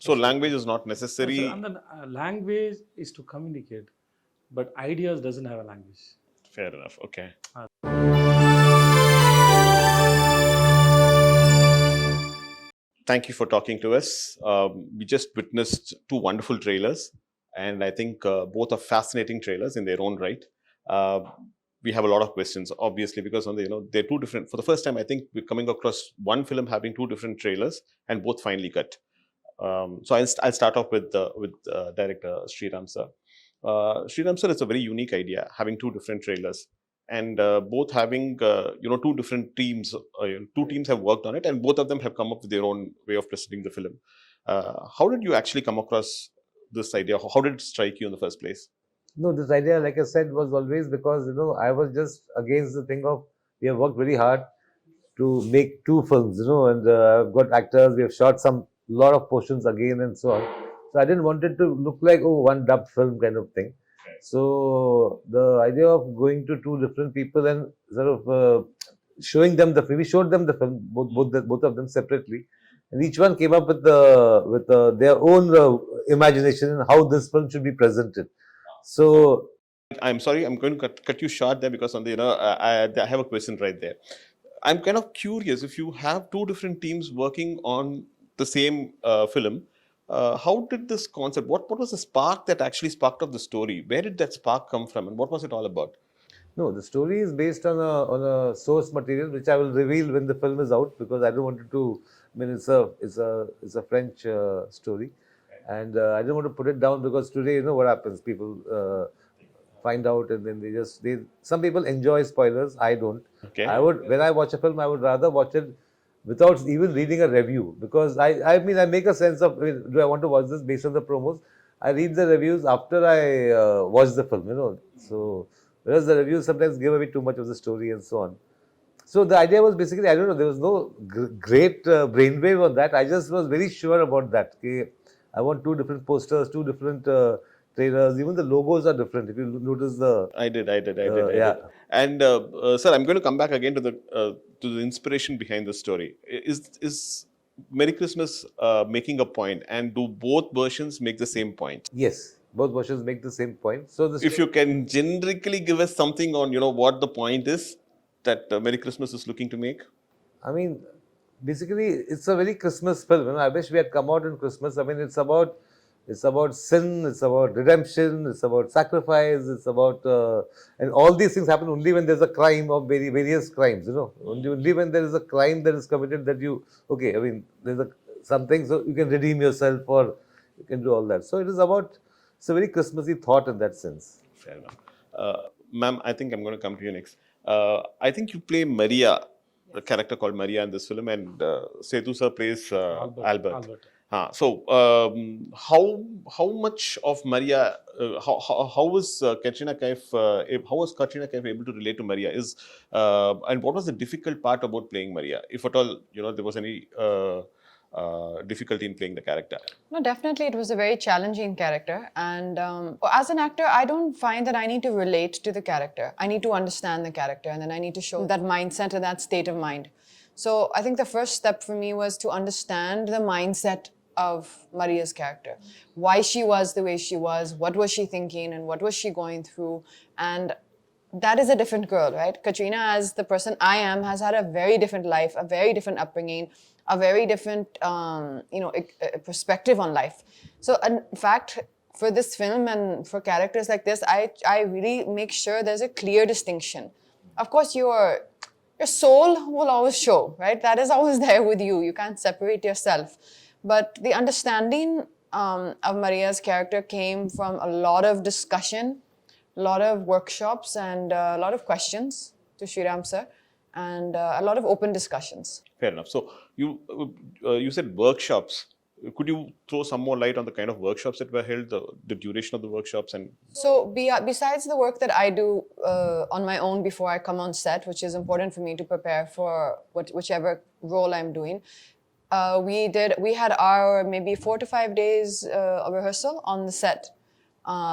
So language is not So, necessary. and then language is to communicate, but ideas doesn't have a language. Fair enough. Okay. Thank you for talking to us. We just witnessed two wonderful trailers, and I think both are fascinating trailers in their own right. Uh, we have a lot of questions, obviously, because on the, they're two different. For the first time, I think we're coming across one film having two different trailers and both finely cut. So I'll start off with director Sriram sir. Sriram sir, it's a very unique idea having two different trailers, and both having two different teams. Two teams have worked on it, and both of them have come up with their own way of presenting the film. How did you actually come across this idea? How did it strike you in the first place? No, this idea, like I said, was always because, I was just against the thing of we have worked very hard to make two films, and I've got actors, we have shot some lot of portions again and so on. So I didn't want it to look like, oh, one dubbed film kind of thing. So the idea of going to two different people and sort of showing them the film, we showed them the film, both of them separately, and each one came up with their own imagination and how this film should be presented. So I'm sorry, I'm going to cut you short there because on the I have a question right there. I'm kind of curious if you have two different teams working on the same film. How did this concept? What was the spark that actually sparked off the story? Where did that spark come from, and what was it all about? no, the story is based on a source material which I will reveal when the film is out because I don't want it to. I mean, it's a French story, and I don't want to put it down because today you know what happens. People find out and then they some people enjoy spoilers. I don't. Okay. I would when I watch a film, I would rather watch it without even reading a review because I mean I make a sense of I mean, do I want to watch this based on the promos? I read the reviews after I watch the film. So. Whereas the reviews sometimes give away too much of the story and so on. So the idea was basically, I don't know, there was no great brainwave on that. I just was very sure about that. Okay? I want two different posters, two different trailers. Even the logos are different. If you notice the... I did. I did. yeah. And sir, I'm going to come back again to the inspiration behind the story. Is Merry Christmas making a point, and do both versions make the same point? Yes, both versions make the same point. So the If you can generically give us something on what the point is that Merry Christmas is looking to make. I mean, basically, it's a very Christmas film. I wish we had come out in Christmas. I mean, it's about sin, it's about redemption, it's about sacrifice, it's about and all these things happen only when there's a crime of various crimes. Only when there is a crime that is committed that you okay. I mean, there's something so you can redeem yourself or you can do all that. So it is about it's a very Christmassy thought in that sense. Fair enough. Ma'am, I think I'm going to come to you next. I think you play Maria, a character called Maria in this film, and Sethu sir plays Albert. So, how much of Maria? How was Katrina Kaif? How was Katrina Kaif able to relate to Maria? And what was the difficult part about playing Maria, if at all there was any difficulty in playing the character? No, definitely it was a very challenging character, and as an actor I don't find that I need to relate to the character. I need to understand the character, and then I need to show that mindset and that state of mind. So I think the first step for me was to understand the mindset of Maria's character, why she was the way she was, what was she thinking and what was she going through. And that is a different girl, right? Katrina, as the person I am, has had a very different life, a very different upbringing, a very different perspective on life. So in fact, for this film and for characters like this, I really make sure there's a clear distinction. Of course, your soul will always show, right? That is always there with you. You can't separate yourself. But the understanding of Maria's character came from a lot of discussion, a lot of workshops, and a lot of questions to Sriram sir, and a lot of open discussions. Fair enough. So you said workshops. Could you throw some more light on the kind of workshops that were held, the duration of the workshops? And so besides the work that I do on my own before I come on set, which is important for me to prepare for whichever role I'm doing, we had our maybe 4 to 5 days of rehearsal on the set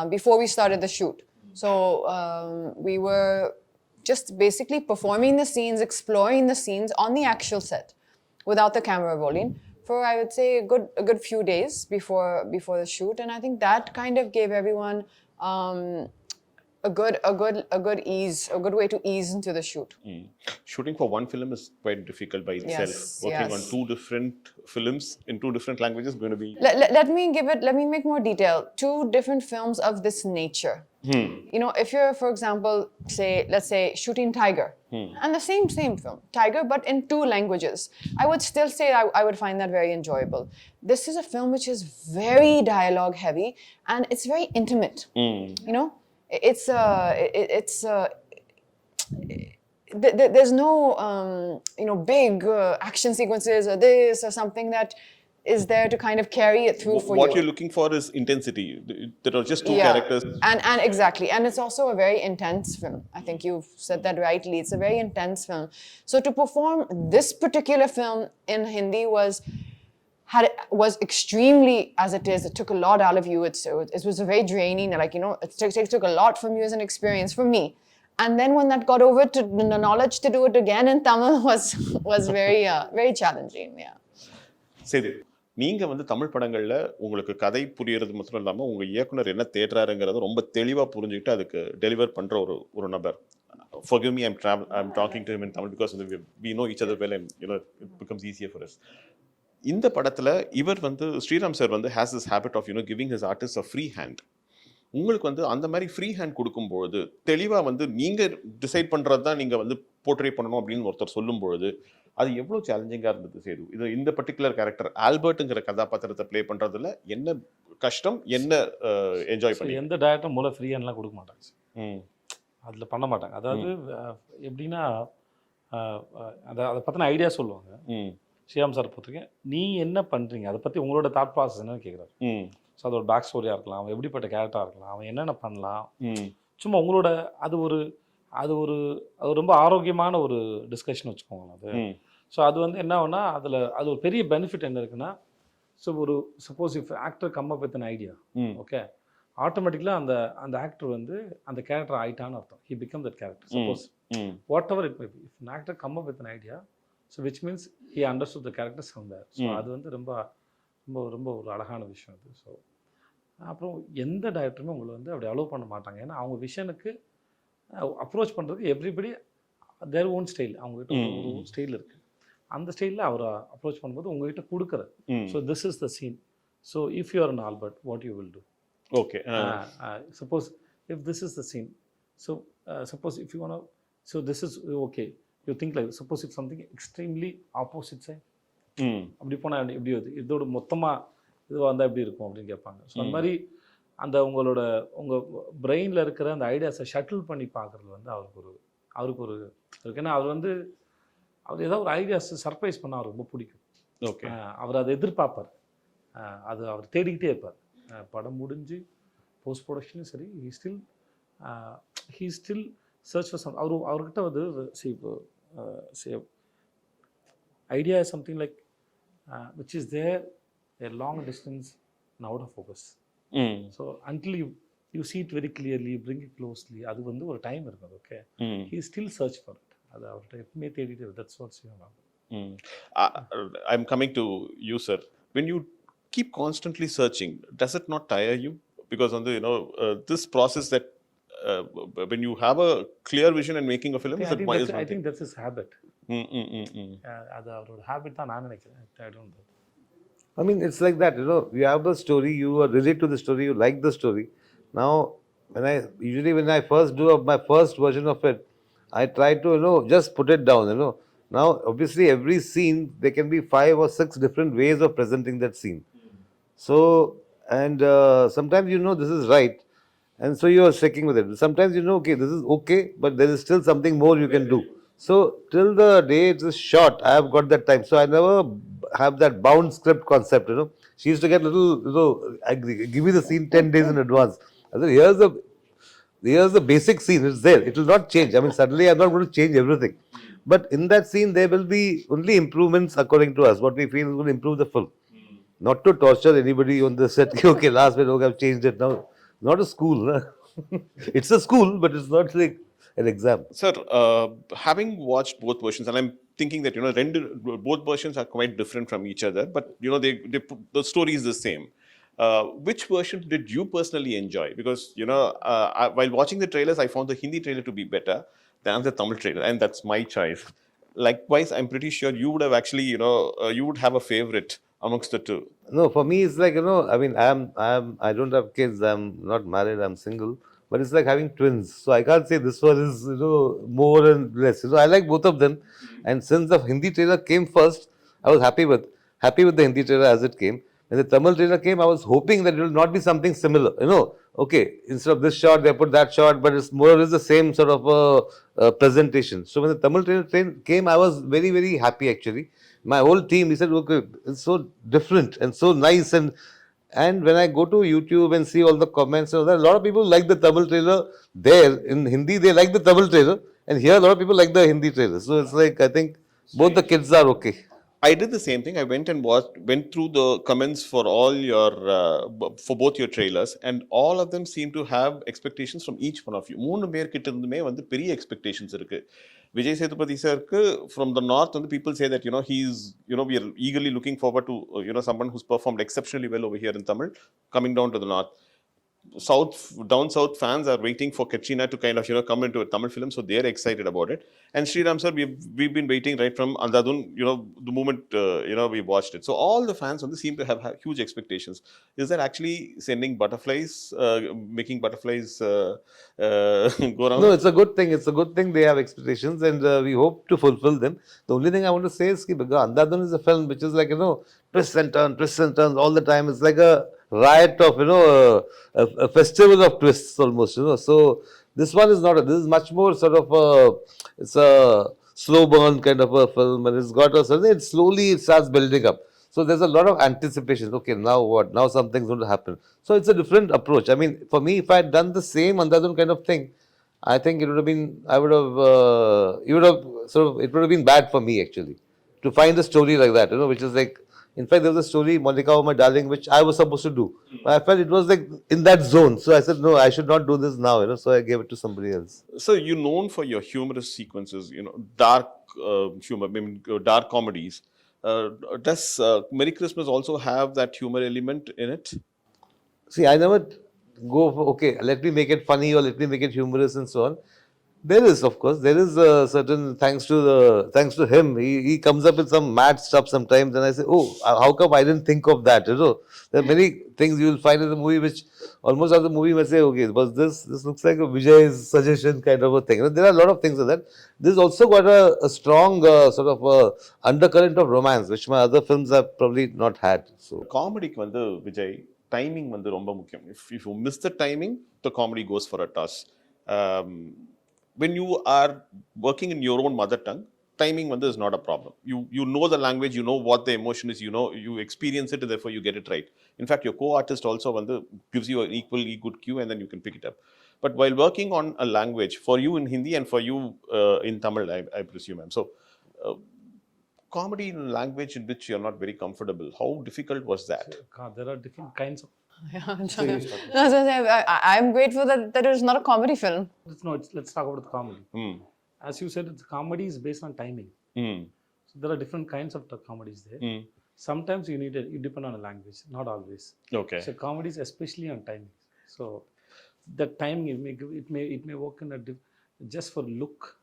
before we started the shoot. So we were just basically performing the scenes, exploring the scenes on the actual set without the camera rolling for I would say a good few days before the shoot, and I think that kind of gave everyone a good way to ease into the shoot. Shooting for one film is quite difficult by itself. Yes, Working yes. on two different films in two different languages is going to be. Let me make more detail. Two different films of this nature. You know, if you're, for example, let's say shooting Tiger, and the same film, Tiger, but in two languages, I would still say I would find that very enjoyable. This is a film which is very dialogue heavy, and it's very intimate. You know, there's no big action sequences or this or something that is there to kind of carry it through for what you. you're looking for is intensity. There are just two characters. And exactly. And it's also a very intense film. I think you've said that rightly. It's a very intense film. So to perform this particular film in Hindi was extremely, as it is, it took a lot out of you. It was a very draining, like, you know, it took a lot from you as an experience, from me. And then when that got over to the knowledge to do it again in Tamil was very very challenging. Yeah. சரி, நீங்க வந்து தமிழ் படங்கள்ல உங்களுக்கு கதை புரியறது மட்டும் இல்லாம உங்க இயக்குனர் என்ன தேடுறாருங்கிறத ரொம்ப தெளிவா புரிஞ்சுக்கிட்டு அதுக்கு டெலிவர் பண்ற ஒரு நபர். Forgive me, I'm talking to him in Tamil because we know each other well and you know it becomes easier for us. இந்த படத்துல இவர் வந்து ஸ்ரீராம் சார் வந்து has this habit of giving his artists a free hand. உங்களுக்கு வந்து அந்த மாதிரி free hand கொடுக்கும்பொழுது தெளிவா வந்து நீங்க டிசைட் பண்றது தான் நீங்க வந்து போர்ட்ரே பண்ணணும் அப்படின்னு ஒருத்தர் சொல்லும்பொழுது அது எவ்வளவு சேலஞ்சிங்கா இருந்தது சேது? இது இந்த பர்டிகுலர் கேரக்டர் ஆல்பர்ட்ங்கிற கதாபாத்திரத்தை ப்ளே பண்றதுல என்ன கஷ்டம், என்ன என்ஜாய் பண்ணி? எந்த டைரக்டரும் மூல ஃப்ரீ ஹேண்ட்லாம் கொடுக்க மாட்டாங்க, அதில் பண்ண மாட்டாங்க. அதாவது எப்படின்னா அதை பற்றின ஐடியா சொல்லுவாங்க. ஸ்ரீராம் சார் பொறுத்தவரைக்கும் நீ என்ன பண்ணுறீங்க, அதை பற்றி உங்களோட தாட் ப்ராசஸ் என்னன்னு கேட்குறாரு. ஸோ அது ஒரு பேக் ஸ்டோரியாக இருக்கலாம், அவன் எப்படிப்பட்ட கேரக்டராக இருக்கலாம், அவன் என்னென்ன பண்ணலாம், சும்மா உங்களோட அது ஒரு ரொம்ப ஆரோக்கியமான ஒரு டிஸ்கஷன் வச்சுக்கோங்களேன் அது. ஸோ அது வந்து என்ன ஆகுனா அது ஒரு பெரிய பெனிஃபிட் என்ன இருக்குன்னா, so suppose if actor come up with an idea, okay, ஆட்டோமேட்டிக்கலாக அந்த ஆக்டர் வந்து அந்த கேரக்டர் ஆயிட்டான்னு அர்த்தம். He become that character. Suppose whatever it may be, if an actor come up with an idea, so which means he understood the characters from there. So அது வந்து ரொம்ப ரொம்ப ரொம்ப ஒரு அழகான விஷயம் அது. ஸோ அப்புறம் எந்த டைரக்டருமே உங்களை வந்து அப்படி அலோவ் பண்ண மாட்டாங்க. ஏன்னா அவங்க விஷனுக்கு அப்ரோச் பண்ணுறதுக்கு எவ்ரிபடி தேர் ஓன் ஸ்டைல், அவங்ககிட்ட ஒரு ஸ்டைல் இருக்குது. அந்த ஸ்டைலில் அவரை அப்ரோச் பண்ணும்போது உங்ககிட்ட கொடுக்குறது. So this is the scene, so if you are an Albert what you will do, okay, suppose if this is the scene, so suppose if you want, so this is okay, you think like suppose if something extremely opposite side, அப்படி போனால் எப்படி வருது, இதோட மொத்தமாக இதுவாக வந்தால் எப்படி இருக்கும் அப்படின்னு கேட்பாங்க. ஸோ அந்த மாதிரி அந்த உங்கள் பிரெயினில் இருக்கிற அந்த ஐடியாஸை ஷட்டில் பண்ணி பார்க்குறது வந்து அவருக்கு ஒரு ஏன்னா அவர் ஏதாவது ஒரு ஐடியாஸ் சர்ப்ரைஸ் பண்ணால் அவருக்கு ரொம்ப பிடிக்கும். ஓகே, அவர் அதை எதிர்பார்ப்பார், அவர் தேடிக்கிட்டே இருப்பார். படம் முடிஞ்சு போஸ்ட் ப்ரொடக்ஷனும் சரி, he still search for some. அவர்கிட்ட வந்து idea is something like which is there a long distance and out of focus. So until you see it very clearly, you bring it closely, அது வந்து ஒரு time இருக்குது. Okay, he still search for it. அது அவர்கிட்ட எப்பவுமே தேடிட்டு, that's what's I'm coming to you, sir. When you keep constantly searching, does it not tire you? Because on the this process that when you have a clear vision and making a film, I think that's his habit. அது அவரோட habit தான் நான் நினைக்கிறேன். I don't know. I mean, it's like that, you have a story, you relate to the story, you like the story. Now, when I first do my first version of it, I try to, just put it down, Now, obviously, every scene, there can be 5 or 6 different ways of presenting that scene. So, and sometimes this is right, and so you are sticking with it. Sometimes okay, this is okay, but there is still something more you can do. So till the day it is shot, I have got that time. So I never have that bound script concept. She used to get little. Give me the scene 10 days in advance. I said, here's the basic scene. It's there. It will not change. I mean, suddenly I'm not going to change everything. But in that scene, there will be only improvements according to us. What we feel is going to improve the film. Not to torture anybody on the set. Okay, last minute, okay, I've changed it now. Not a school. It's a school, but it's not like an exam. Sir, having watched both versions, and I'm thinking that, both versions are quite different from each other, but, the story is the same. Which version did you personally enjoy? Because, while watching the trailers, I found the Hindi trailer to be better than the Tamil trailer, and that's my choice. Likewise, I'm pretty sure you would have actually, you would have a favorite amongst the two. No, for me, it's like, I mean, I don't have kids, I'm not married, I'm single, but it's like having twins. So I can't say this one is, more and less. I like both of them. And since the Hindi trailer came first, I was happy with the Hindi trailer as it came. When the Tamil trailer came, I was hoping that it will not be something similar. Okay, instead of this shot, they put that shot, but it's more or less the same sort of presentation. So when the Tamil trailer came, I was very, very happy actually. My whole team, he said, okay, it's so different and so nice. And when I go to YouTube and see all the comments, a lot of people like the Tamil trailer there. In Hindi, they like the Tamil trailer. And here, a lot of people like the Hindi trailer. So it's like, I think both the kids are okay. I did the same thing. I went and went through the comments for all your, for both your trailers, and all of them seem to have expectations from each one of you. மூணு பேர் கிட்ட இருந்துமே வந்து பெரிய expectations இருக்கு. Vijay Sethupathi sir from the north, and the people say that, he's, we are eagerly looking forward to, someone who's performed exceptionally well over here in Tamil coming down to the north. Down south fans are waiting for Katrina to kind of, come into a Tamil film, so they're excited about it. And Sriram sir, we've been waiting right from Andadun, the moment we watched it. So all the fans seem to have huge expectations. Is that actually sending butterflies, making butterflies go around? No, it's a good thing. It's a good thing they have expectations, and we hope to fulfill them. The only thing I want to say is that Andadun is a film which is like, twists and turns all the time. It's like a riot of, a festival of twists almost, So this one is not, this is much more sort of it's a slow burn kind of a film, and it's got it slowly starts building up. So there's a lot of anticipation. Okay, now what? Now something's going to happen. So it's a different approach. I mean, for me, if I had done the same Andadun kind of thing, I think it would have been, it would have been bad for me actually, to find a story like that, which is like, in fact, there was a story, Monica, oh my darling, which I was supposed to do. But I felt it was like in that zone. So I said, no, I should not do this now, so I gave it to somebody else. So you're known for your humorous sequences, dark humor, dark comedies. Does Merry Christmas also have that humor element in it? See, I never go for, okay, let me make it funny or let me make it humorous and so on. There is, of course, there is a certain, thanks to him, he comes up with some mad stuff sometimes, and I say, oh, how come I didn't think of that, There are many things you will find in the movie which almost after the movie may say, okay, was this looks like a Vijay's suggestion kind of a thing. There are a lot of things like that. This also got a strong sort of undercurrent of romance, which my other films have probably not had. So comedy Vijay, timing ரொம்ப முக்கியம். If you miss the timing, the comedy goes for a toss. When you are working in your own mother tongue, timing is not a problem. You know the language, you know what the emotion is, you experience it, and therefore you get it right. In fact, your co-artist also gives you an equally good cue, and then you can pick it up. But while working on a language, for you in Hindi and for you in Tamil, I presume, so comedy in a language in which you're not very comfortable, how difficult was that? There are different kinds of... I'm grateful that it is not a comedy film. Let's talk about the comedy. As you said, the comedy is based on timing. So there are different kinds of comedies there. Sometimes you depend on a language, not always. Okay. So comedies especially on timing. So the timing it may work in just for look.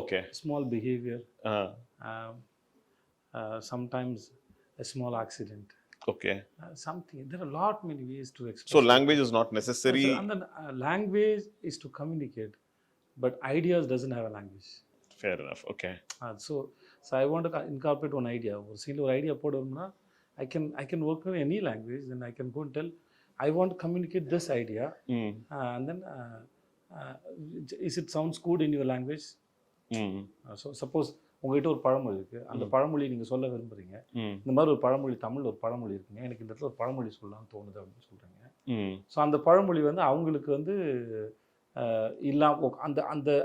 Okay. Small behavior. Sometimes a small accident. Okay. Something. There are many ways to express. So language is not necessary. And then language is to communicate, but ideas doesn't have a language. Fair enough. Okay. So I want to incorporate one idea. Or scene or idea podumna, I can work in any language. Then I can go and tell, I want to communicate this idea, and then is it sounds good in your language? So suppose உங்ககிட்ட ஒரு பழமொழி இருக்குது, அந்த பழமொழி நீங்கள் சொல்ல விரும்புகிறீங்க, இந்த மாதிரி ஒரு பழமொழி, தமிழில் ஒரு பழமொழி இருக்குங்க, எனக்கு இந்த இடத்துல ஒரு பழமொழி சொல்லலாம்னு தோணுது அப்படின்னு சொல்கிறீங்க. ஸோ அந்த பழமொழி அவங்களுக்கு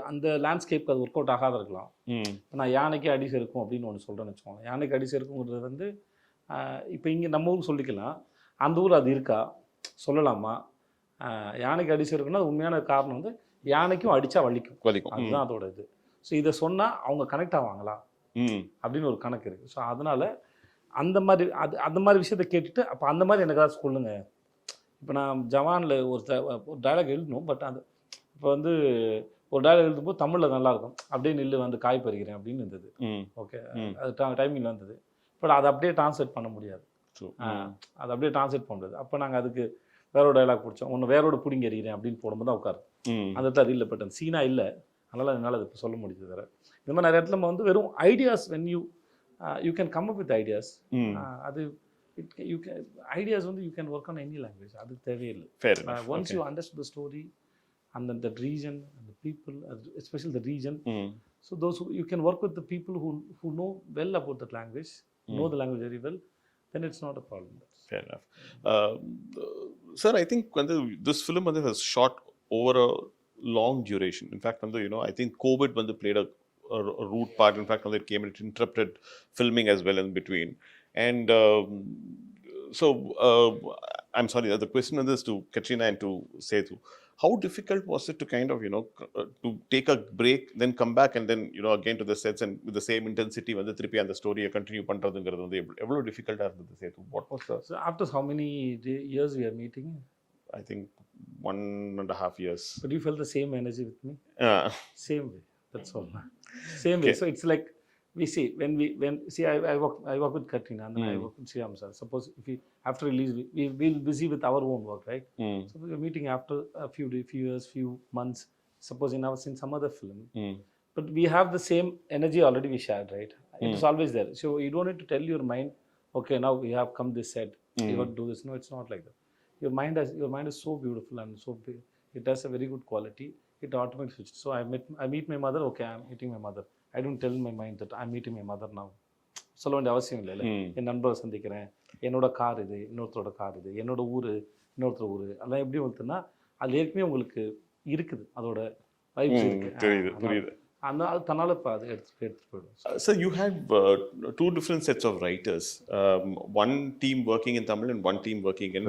அந்த லேண்ட்ஸ்கேப்க்கு அது ஒர்க் அவுட் ஆகாத இருக்கலாம். இப்போ நான் யானைக்கு அடி செருக்கும் அப்படின்னு ஒன்று சொல்கிறேன்னு வச்சுக்கோங்க. யானைக்கு அடி செருக்குங்கிறது இப்போ இங்கே நம்ம ஊருக்கு சொல்லிக்கலாம், அந்த ஊர் அது இருக்கா, சொல்லலாமா? யானைக்கு அடி செருக்குன்னா உண்மையான காரணம் யானைக்கும் அடித்தா வலிக்கும், அதுதான் அதோட இது. ஸோ இதை சொன்னால் அவங்க கனெக்ட் ஆவாங்களா? அப்படின்னு ஒரு கணக்கு இருக்குது. ஸோ அதனால் அந்த மாதிரி விஷயத்தை கேட்டுட்டு அப்போ அந்த மாதிரி எனக்கு ஏதாவது சொல்லுங்க. இப்போ நான் ஜவானில் ஒரு டயலாக் எழுதணும். பட் அது இப்போ வந்து ஒரு டயலாக் எழுதும்போது தமிழில் நல்லாயிருக்கும். அப்படியே நில்லு வந்து காய் பறிக்கிறேன் அப்படின்னு இருந்தது. ஓகே, அது டைமிங்கில் வந்தது. பட் அதை அப்படியே டிரான்ஸ்லேட் பண்ண முடியாது. அதை அப்படியே டிரான்ஸ்லேட் பண்ண முடியாது. அப்போ நாங்கள் அதுக்கு வேறோட டயலாக் பிடிச்சோம். ஒன்று வேறோட பிடிங்க எறிகிறேன் அப்படின்னு போடும்போது தான் உட்காரு. அந்த இடத்துல அது இல்லை. பட் அந்த சீனாக இல்லை. அதனால் என்னால் அது இப்போ சொல்ல முடியுது. வேறு இந்த மாதிரி நிறைய இடத்துல நம்ம வந்து வெறும் ideas when you can come up with ideas. அது ஐடியாஸ் வந்து you can work on any language. அது தேவையில்லை. Once you understand the story and then that region and the people, especially the region, so those who you can work with the people who know well about that language, know the language very well, then it's not a problem. Fair enough. Sir, I think when this film was shot over a long duration. In fact, I think COVID played a root part. In fact, it came and it interrupted filming as well in between. And so I'm sorry, the question is to Katrina and to Sethu. How difficult was it to kind of, to take a break, then come back and then, again to the sets and with the same intensity, when the trippy and the story continue பண்றதுங்கிறது வந்து எவ்வளவு டிஃபிகல்ட்டா இருந்தது Setu? What was the... So after how many years we are meeting? I think 1.5 years. But you felt the same energy with me? Same way. That's all. Same way. Okay. So it's like we see I work with Katrina and then I work with Shyam sir. Suppose if we after release we'll busy with our own work, right? So we are meeting after a few years, few months. Suppose in some other film, but we have the same energy already we shared, right? It is always there. So you don't need to tell your mind, okay, now we have come this set, you have to do this. No, it's not like that. Your mind is so beautiful and so big. It has a very good quality. It automatically switches. So I meet my mother. Okay, I'm meeting my mother. I don't tell my mind that I'm meeting my mother now. சொல்ல வேண்டிய அவசியம் இல்லை. என் நண்பரை சந்திக்கிறேன், என்னோட car இது, இன்னொருத்தரோட car இது, என்னோட ஊர், இன்னொருத்தர் ஊர், அதெல்லாம் எப்படி வந்துன்னா அது ஏற்கனவே உங்களுக்கு இருக்குது, அதோட வைப்ஸ் இருக்கு. புரியுது. அது தன்னால இப்போ அது எடுத்துட்டு போயிடும். So you had two different sets of writers. One team working in Tamil and one team working in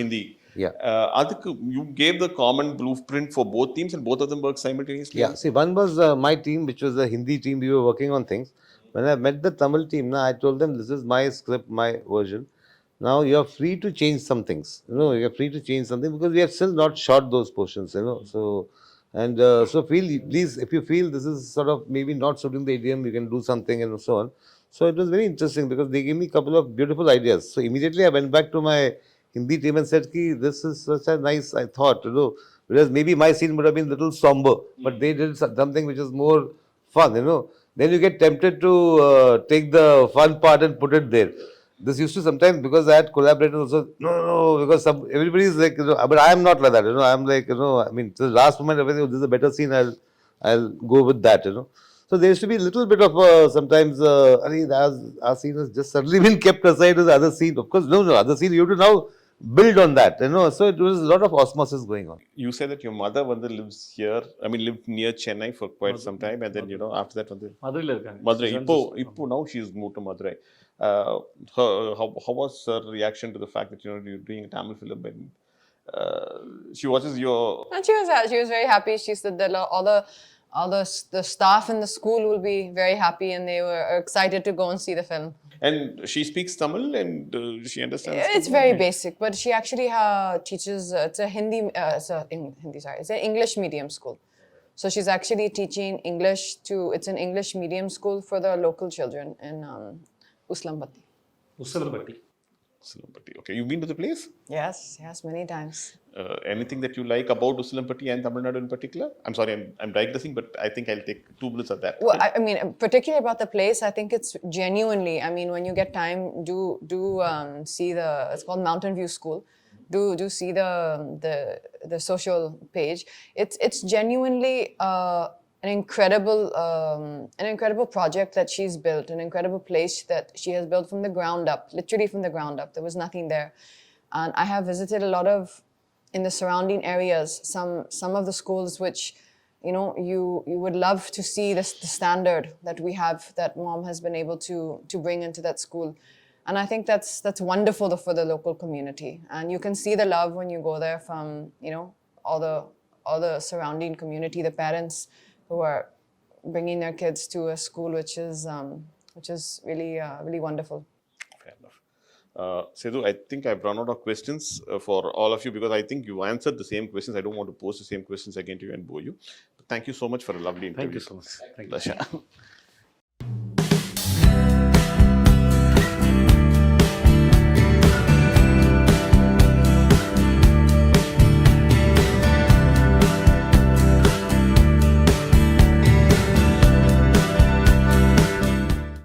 Hindi. Yeah. Adukku you gave the common blueprint for both teams and both of them worked simultaneously? Yeah. See, one was my team, which was the Hindi team. We were working on things. When I met the Tamil team, I told them, this is my script, my version. Now you are free to change some things. You are free to change something because we have still not shot those portions. So and so please, if you feel this is sort of maybe not suiting the idiom, you can do something and so on. So it was very interesting because they gave me a couple of beautiful ideas. So immediately I went back to my Hindi team and said, this is such a nice, I thought, whereas maybe my scene would have been a little somber, but they did something which is more fun, Then you get tempted to take the fun part and put it there. This used to sometimes, because I had collaborators also, no, because everybody is like, but I am not like that, I'm like, I mean, to the last moment, this is a better scene, I'll go with that, So there used to be a little bit of sometimes, our scene has just suddenly been kept aside as the other scene. Of course, no, other scene, you have to now build on that, so it was a lot of osmosis going on. You said that your mother lives here, lived near Chennai for quite some time, and then after that மதுரையில் இருக்காங்க. Madurai. Now she's moved to Madurai. How was her reaction to the fact that you're doing a Tamil film and she watches your... And she was very happy. She said that all the staff in the school will be very happy and they were excited to go and see the film. And she speaks Tamil and she understands. It's very basic, but she actually teaches. It's a it's an English medium school. So she's actually teaching English it's an English medium school for the local children in Uslampati. Usilampatti. Okay, you've been to the place? Yes, many times. Anything that you like about Usilampatti and Tamil Nadu in particular? I'm sorry, I'm digressing, but I think I'll take 2 minutes of that. Well, I mean, particularly about the place, I think it's genuinely, I mean, when you get time, do see it's called Mountain View School. Do see the social page. It's genuinely an incredible project that she's built, an incredible place that she has built from the ground up, literally from the ground up. There was nothing there. And I have visited a lot of, in the surrounding areas, some of the schools which, you would love to see the standard that we have, that mom has been able to bring into that school. And I think that's wonderful for the local community. And you can see the love when you go there from, all the surrounding community, the parents who are bringing their kids to a school which is really really wonderful. Fair enough. Sethu, I think I've run out of questions for all of you because I think you answered the same questions. I don't want to pose the same questions again to you and bore you. But thank you so much for a lovely interview. Thank you so much. Thank you. Pleasure.